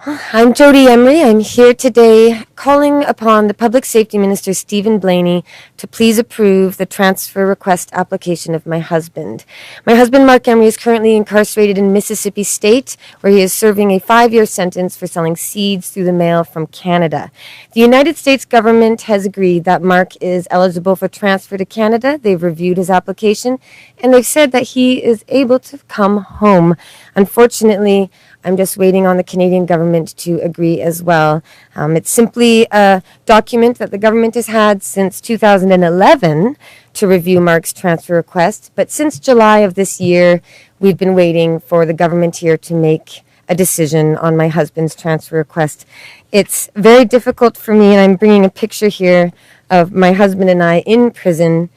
I'm Jodie Emery. I'm here today calling upon the Public Safety Minister, Stephen Blaney, to please approve the transfer request application of my husband. My husband, Marc Emery, is currently incarcerated in Mississippi State, where he is serving a 5-year sentence for selling seeds through the mail from Canada. The United States government has agreed that Marc is eligible for transfer to Canada. They've reviewed his application, and they've said that he is able to come home. Unfortunately, I'm just waiting on the Canadian government to agree as well. It's simply a document that the government has had since 2011 to review Marc's transfer request. But since July of this year, we've been waiting for the government here to make a decision on my husband's transfer request. It's very difficult for me, and I'm bringing a picture here of my husband and I in prison.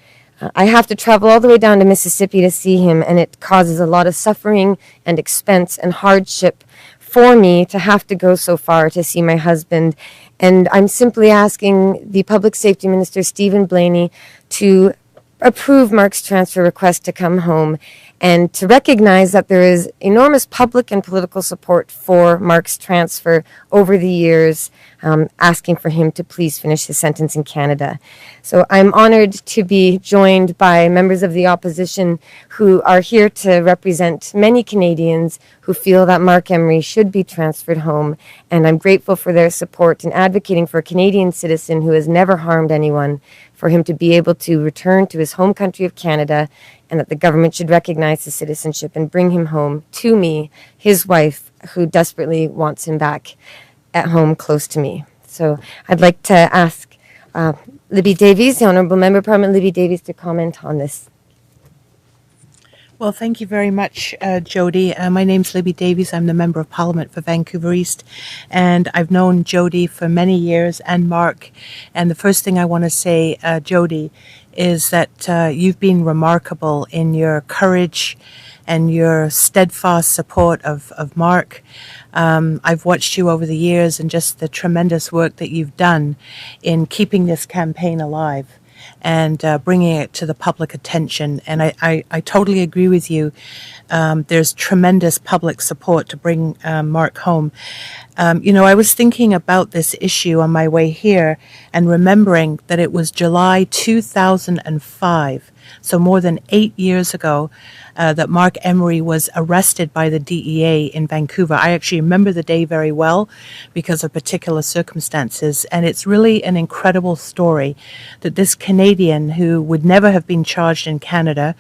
I have to travel all the way down to Mississippi to see him, and it causes a lot of suffering and expense and hardship for me to have to go so far to see my husband. And I'm simply asking the Public Safety Minister, Stephen Blaney, to approve Marc's transfer request to come home and to recognize that there is enormous public and political support for Marc's transfer over the years, asking for him to please finish his sentence in Canada. So I'm honored to be joined by members of the opposition who are here to represent many Canadians who feel that Marc Emery should be transferred home, and I'm grateful for their support in advocating for a Canadian citizen who has never harmed anyone, for him to be able to return to his home country of Canada, and that the government should recognize his citizenship and bring him home to me, his wife, who desperately wants him back at home close to me. So I'd like to ask Libby Davies, the Honourable Member of Parliament Libby Davies, to comment on this. Well, thank you very much, Jodie. My name's Libby Davies. I'm the Member of Parliament for Vancouver East, and I've known Jodie for many years, and Marc. And the first thing I want to say, Jodie, is that you've been remarkable in your courage and your steadfast support of Marc. I've watched you over the years and just the tremendous work that you've done in keeping this campaign alive and bringing it to the public attention. And I totally agree with you. There's tremendous public support to bring Marc home. I was thinking about this issue on my way here and remembering that it was July 2005, so more than 8 years ago, that Marc Emery was arrested by the DEA in Vancouver. I actually remember the day very well because of particular circumstances, and it's really an incredible story that this Canadian, who would never have been charged in Canada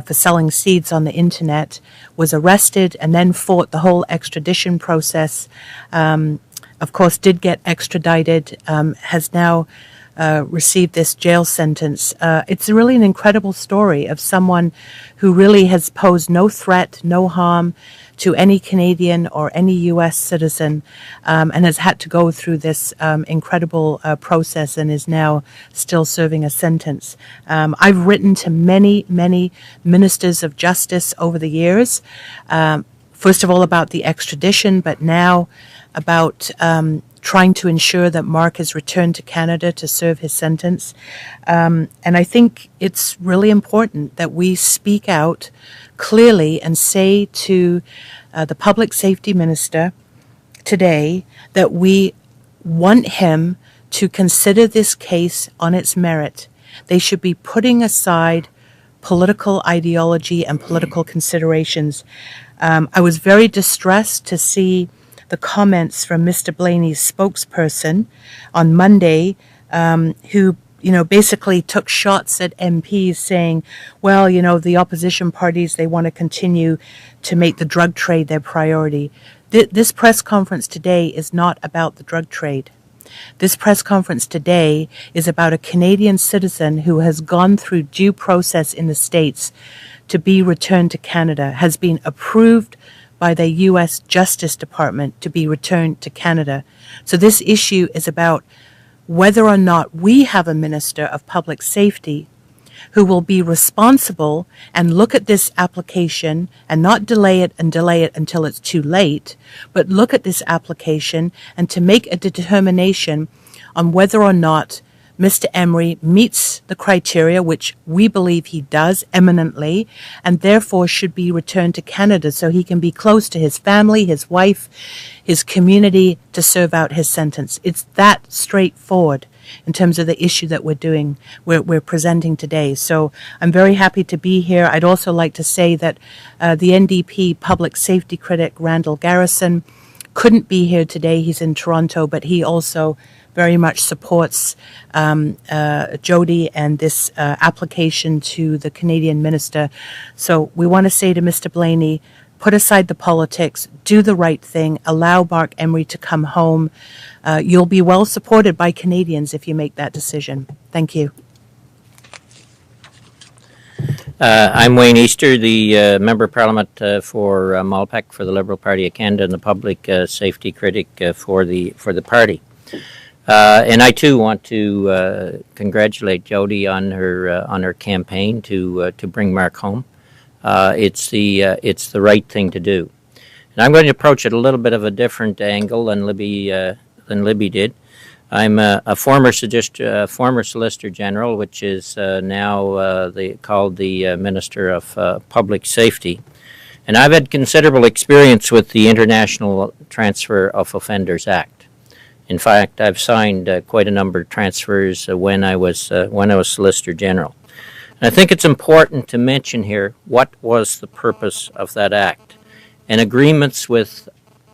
for selling seeds on the internet, was arrested and then fought the whole extradition process. Of course, did get extradited, has now received this jail sentence. It's really an incredible story of someone who really has posed no threat, no harm to any Canadian or any U.S. citizen, and has had to go through this incredible process and is now still serving a sentence. I've written to many, many ministers of justice over the years, first of all about the extradition, but now about trying to ensure that Marc is returned to Canada to serve his sentence. And I think it's really important that we speak out clearly and say to the Public Safety Minister today that we want him to consider this case on its merit. They should be putting aside political ideology and political considerations. I was very distressed to see the comments from Mr. Blaney's spokesperson on Monday, who, basically took shots at MPs saying, well, the opposition parties, they want to continue to make the drug trade their priority. This press conference today is not about the drug trade. This press conference today is about a Canadian citizen who has gone through due process in the States to be returned to Canada, has been approved by the U.S. Justice Department to be returned to Canada. So this issue is about whether or not we have a Minister of Public Safety who will be responsible and look at this application and not delay it until it's too late, but look at this application and to make a determination on whether or not Mr. Emery meets the criteria, which we believe he does eminently, and therefore should be returned to Canada so he can be close to his family, his wife, his community to serve out his sentence. It's that straightforward in terms of the issue that we're presenting today. So I'm very happy to be here. I'd also like to say that the NDP public safety critic, Randall Garrison, couldn't be here today. He's in Toronto, but he also very much supports Jodie and this application to the Canadian minister. So we want to say to Mr. Blaney, put aside the politics, do the right thing, allow Marc Emery to come home. You'll be well supported by Canadians if you make that decision. Thank you. I'm Wayne Easter, the Member of Parliament for Malpeque for the Liberal Party of Canada and the Public Safety Critic for the party. And I too want to congratulate Jodie on her campaign to bring Marc home. It's the right thing to do. And I'm going to approach it a little bit of a different angle than Libby did. I'm a former Solicitor General, which is now called the Minister of Public Safety. And I've had considerable experience with the International Transfer of Offenders Act. In fact, I've signed quite a number of transfers when I was Solicitor General. And I think it's important to mention here what was the purpose of that act. And agreements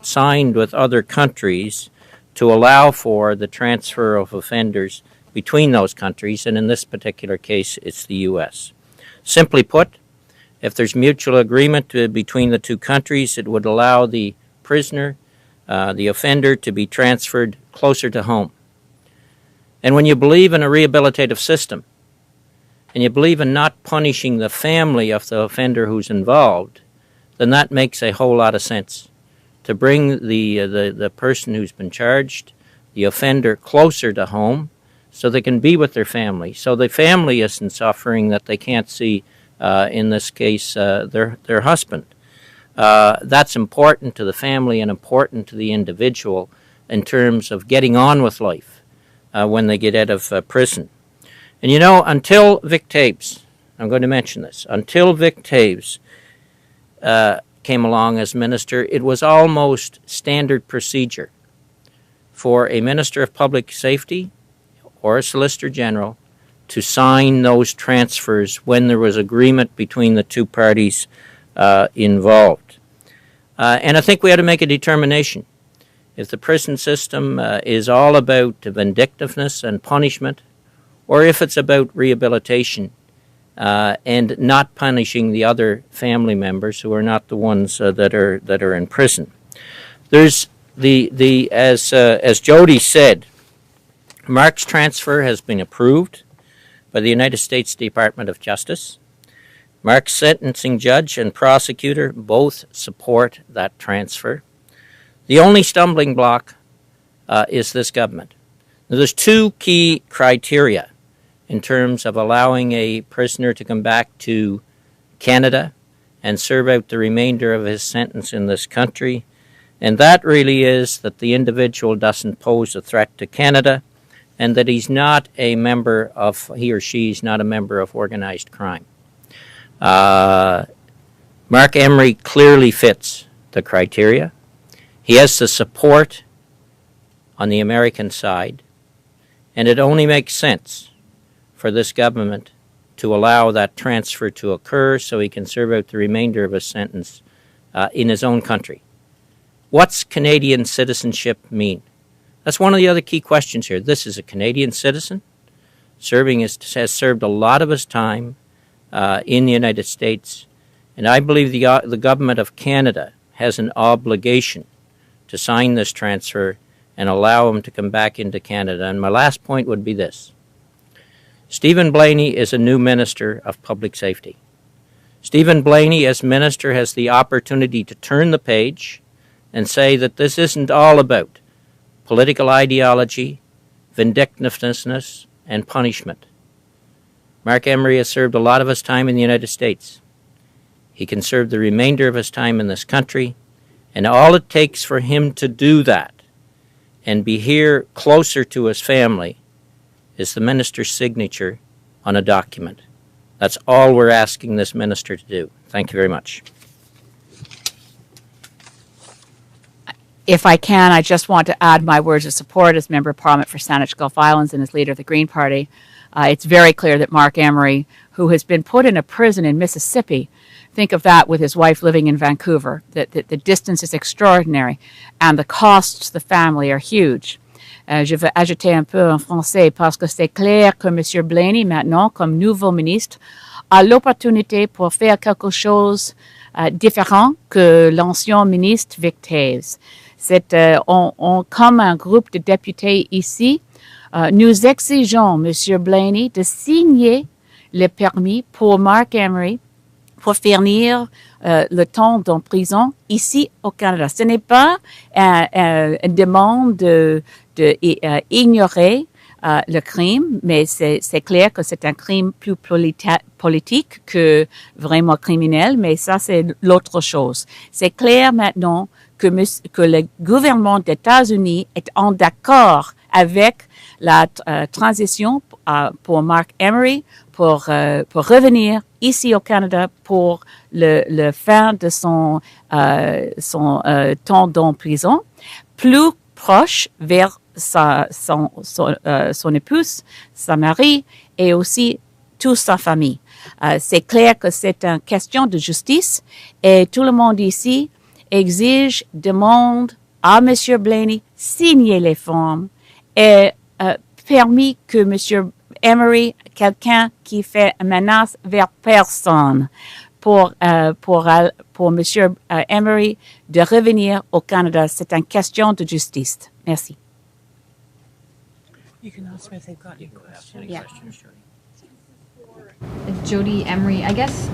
signed with other countries to allow for the transfer of offenders between those countries, and in this particular case, it's the U.S. Simply put, if there's mutual agreement between the two countries, it would allow the prisoner, the offender, to be transferred closer to home. And when you believe in a rehabilitative system, and you believe in not punishing the family of the offender who's involved, then that makes a whole lot of sense. To bring the person who's been charged, the offender, closer to home so they can be with their family. So the family isn't suffering that they can't see, in this case, their husband. That's important to the family and important to the individual in terms of getting on with life when they get out of prison. And you know, until Vic Taves, I'm going to mention this, until Vic Taves came along as minister, it was almost standard procedure for a Minister of Public Safety or a Solicitor General to sign those transfers when there was agreement between the two parties involved. And I think we had to make a determination. If the prison system is all about vindictiveness and punishment, or if it's about rehabilitation and not punishing the other family members who are not the ones that are in prison. There's as Jodie said, Marc's transfer has been approved by the United States Department of Justice. Marc's sentencing judge and prosecutor both support that transfer. The only stumbling block is this government. Now, there's two key criteria in terms of allowing a prisoner to come back to Canada and serve out the remainder of his sentence in this country. And that really is that the individual doesn't pose a threat to Canada and that he or she is not a member of organized crime. Marc Emery clearly fits the criteria. He has the support on the American side, and it only makes sense for this government to allow that transfer to occur so he can serve out the remainder of his sentence in his own country. What's Canadian citizenship mean? That's one of the other key questions here. This is a Canadian citizen has served a lot of his time in the United States, and I believe the government of Canada has an obligation to sign this transfer and allow him to come back into Canada. And my last point would be this. Stephen Blaney is a new Minister of Public Safety. Stephen Blaney, as Minister, has the opportunity to turn the page and say that this isn't all about political ideology, vindictiveness, and punishment. Marc Emery has served a lot of his time in the United States. He can serve the remainder of his time in this country, and all it takes for him to do that and be here closer to his family is the minister's signature on a document. That's all we're asking this minister to do. Thank you very much. If I can, I just want to add my words of support as Member of Parliament for Saanich Gulf Islands and as leader of the Green Party. It's very clear that Marc Emery, who has been put in a prison in Mississippi, think of that with his wife living in Vancouver, that the distance is extraordinary and the costs to the family are huge. Je veux ajouter un peu en français parce que c'est clair que M. Blaney, maintenant, comme nouveau ministre, a l'opportunité pour faire quelque chose différent que l'ancien ministre Vic Taves. Comme un groupe de députés ici, nous exigeons M. Blaney de signer le permis pour Marc Emery pour finir le temps en prison ici au Canada. Ce n'est pas une demande d'ignorer le crime, mais c'est clair que c'est un crime plus politique que vraiment criminel, mais ça, c'est l'autre chose. C'est clair maintenant que le gouvernement des États-Unis est en accord avec la transition pour Marc Emery pour revenir ici au Canada pour le fin de son temps en prison, plus proche vers son épouse, sa mari et aussi toute sa famille. C'est clair que c'est une question de justice et tout le monde ici demande à M. Blaney signer les formes et permis que M. Emery, quelqu'un qui fait une menace vers personne, pour M. Emery de revenir au Canada. C'est une question de justice. Merci. You can ask me if they've got any questions. Yeah. Jodie Emery, I guess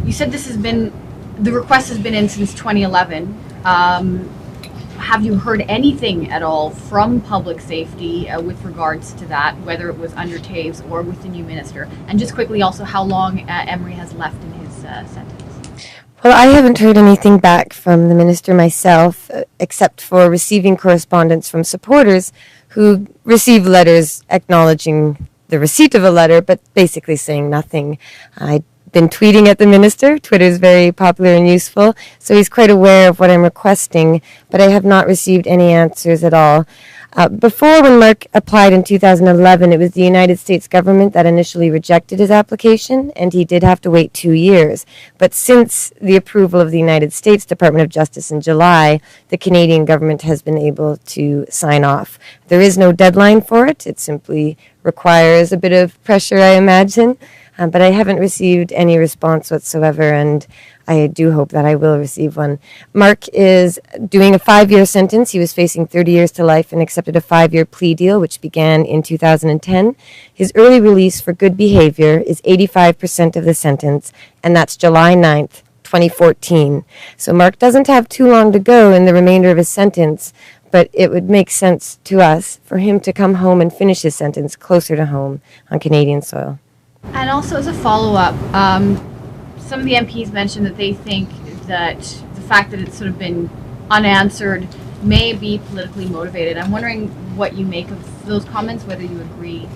you said the request has been in since 2011. Have you heard anything at all from public safety with regards to that, whether it was under Taves or with the new minister? And just quickly also how long Emery has left in his sentence? Well, I haven't heard anything back from the minister myself, except for receiving correspondence from supporters who receive letters acknowledging the receipt of a letter, but basically saying nothing. I've been tweeting at the minister. Twitter is very popular and useful, so he's quite aware of what I'm requesting, but I have not received any answers at all. Before, when Marc applied in 2011, it was the United States government that initially rejected his application, and he did have to wait 2 years. But since the approval of the United States Department of Justice in July, the Canadian government has been able to sign off. There is no deadline for it. It simply requires a bit of pressure, I imagine. But I haven't received any response whatsoever, and I do hope that I will receive one. Marc is doing a 5-year sentence. He was facing 30 years to life and accepted a 5-year plea deal, which began in 2010. His early release for good behavior is 85% of the sentence, and that's July 9th, 2014. So Marc doesn't have too long to go in the remainder of his sentence, but it would make sense to us for him to come home and finish his sentence closer to home on Canadian soil. And also as a follow-up, some of the MPs mentioned that they think that the fact that it's sort of been unanswered may be politically motivated. I'm wondering what you make of those comments, whether you agree.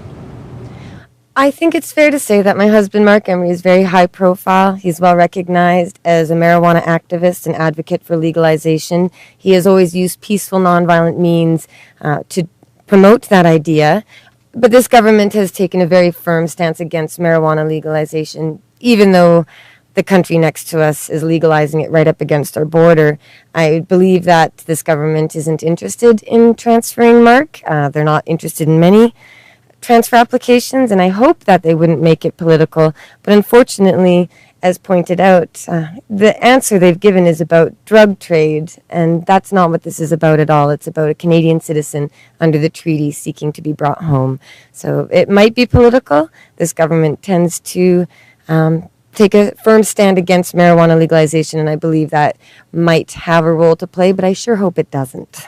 I think it's fair to say that my husband, Marc Emery, is very high profile. He's well recognized as a marijuana activist and advocate for legalization. He has always used peaceful, nonviolent means to promote that idea. But this government has taken a very firm stance against marijuana legalization, even though the country next to us is legalizing it right up against our border. I believe that this government isn't interested in transferring Marc. They're not interested in many transfer applications, and I hope that they wouldn't make it political. But unfortunately, as pointed out, the answer they've given is about drug trade, and that's not what this is about at all. It's about a Canadian citizen under the treaty seeking to be brought home. So it might be political. This government tends to take a firm stand against marijuana legalization, and I believe that might have a role to play, but I sure hope it doesn't.